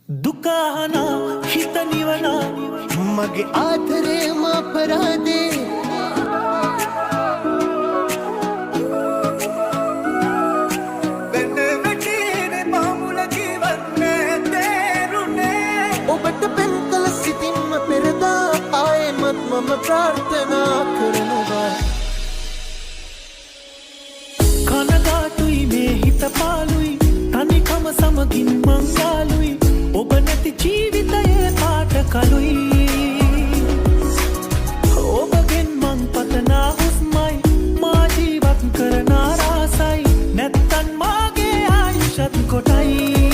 දුකහනා හිත නිවනා මගේ ආදරේ මාපරාදේ වෙන්න වැටීනේ මාමුල ජීවන්නේ තේරුනේ ඔබට පෙන් කළ සිතින්ම පෙරදා ආයෙමත් මම ප්‍රාර්ථනා කරනවා කනගාටුයි මේ හිත පාළුයි තනිකම සමගින් මංගාලුයි ඔබ නැති ජීවිතයේ පාට කළුයි ඔබගෙන් මං පතනා හුස්මයි මා ජීවත් කරන ආසයි නැත්තන් මාගේ ආයුෂත් කොටයි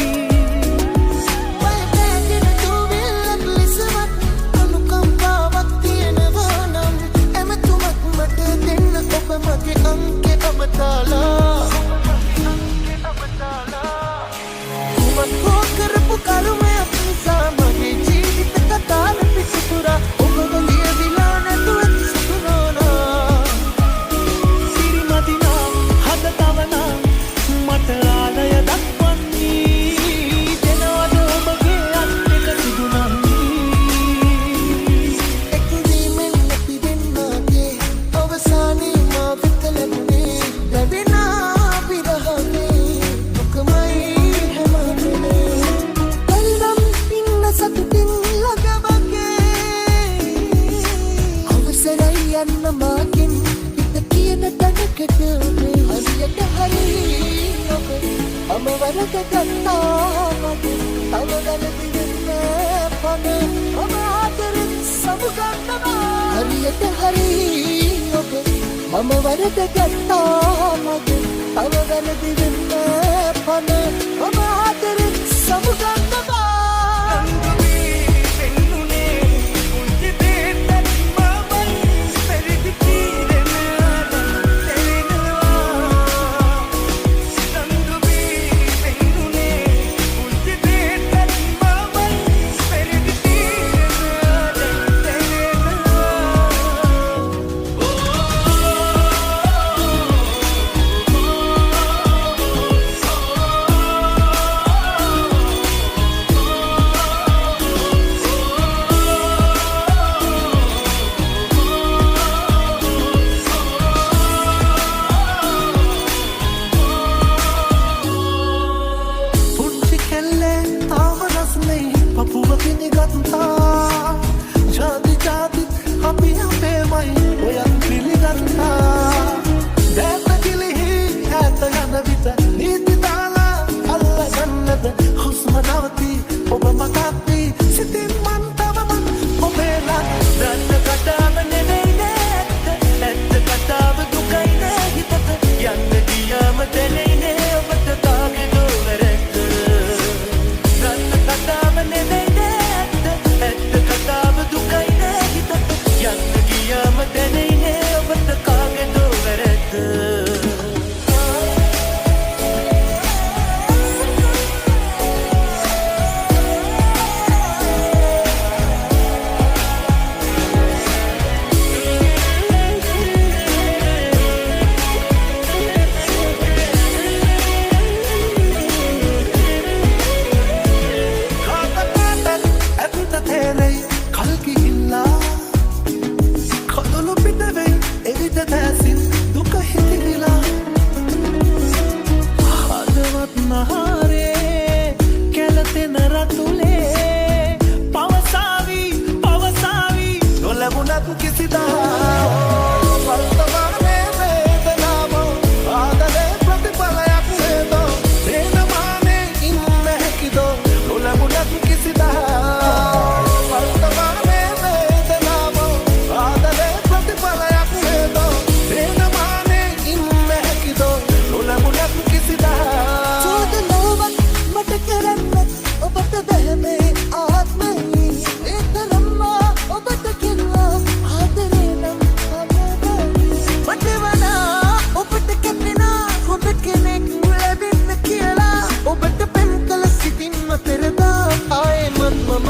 මම වරද ගත්තා මගේ තව වැරදි වෙන්න පන ඔබ ආදරෙන් සමුගන්නවා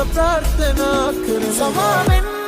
प्रार्थना कर समा